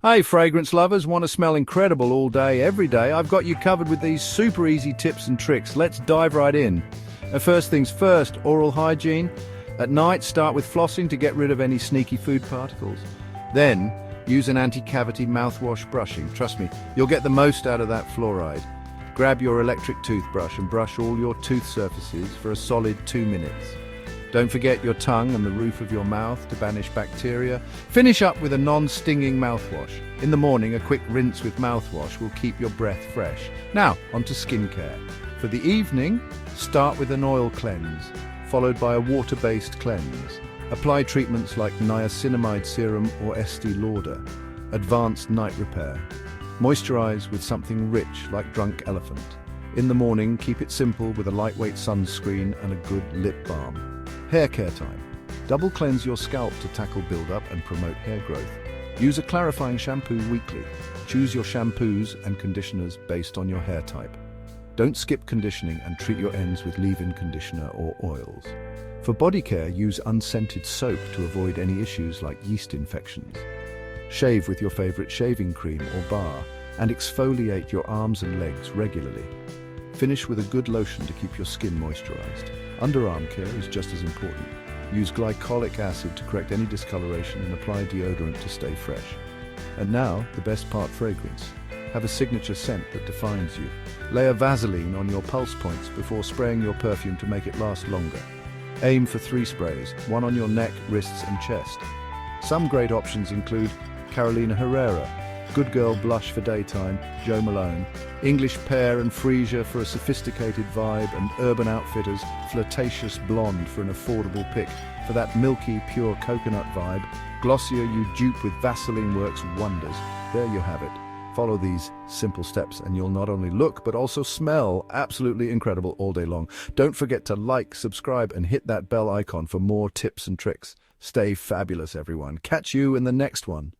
Hey, fragrance lovers, want to smell incredible all day, every day? I've got you covered with these super easy tips and tricks. Let's dive right in. First things first, oral hygiene. At night, start with flossing to get rid of any sneaky food particles. Then, use an anti-cavity mouthwash brushing. Trust me, you'll get the most out of that fluoride. Grab your electric toothbrush and brush all your tooth surfaces for a solid 2 minutes. Don't forget your tongue and the roof of your mouth to banish bacteria. Finish up with a non-stinging mouthwash. In the morning, a quick rinse with mouthwash will keep your breath fresh. Now, onto skincare. For the evening, start with an oil cleanse, followed by a water-based cleanse. Apply treatments like niacinamide serum or Estee Lauder. Advanced night repair. Moisturize with something rich like Drunk Elephant. In the morning, keep it simple with a lightweight sunscreen and a good lip balm. Hair care time. Double cleanse your scalp to tackle buildup and promote hair growth. Use a clarifying shampoo weekly. Choose your shampoos and conditioners based on your hair type. Don't skip conditioning and treat your ends with leave-in conditioner or oils. For body care, use unscented soap to avoid any issues like yeast infections. Shave with your favorite shaving cream or bar and exfoliate your arms and legs regularly. Finish with a good lotion to keep your skin moisturized. Underarm care is just as important. Use glycolic acid to correct any discoloration and apply deodorant to stay fresh. And now, the best part, fragrance. Have a signature scent that defines you. Layer Vaseline on your pulse points before spraying your perfume to make it last longer. Aim for 3 sprays, one on your neck, wrists and chest. Some great options include Carolina Herrera, Good Girl Blush for daytime, Jo Malone, English Pear and Freesia for a sophisticated vibe, and Urban Outfitters Flirtatious Blonde for an affordable pick. For that milky, pure coconut vibe, Glossier You Dupe with Vaseline works wonders. There you have it. Follow these simple steps and you'll not only look but also smell absolutely incredible all day long. Don't forget to like, subscribe and hit that bell icon for more tips and tricks. Stay fabulous, everyone. Catch you in the next one.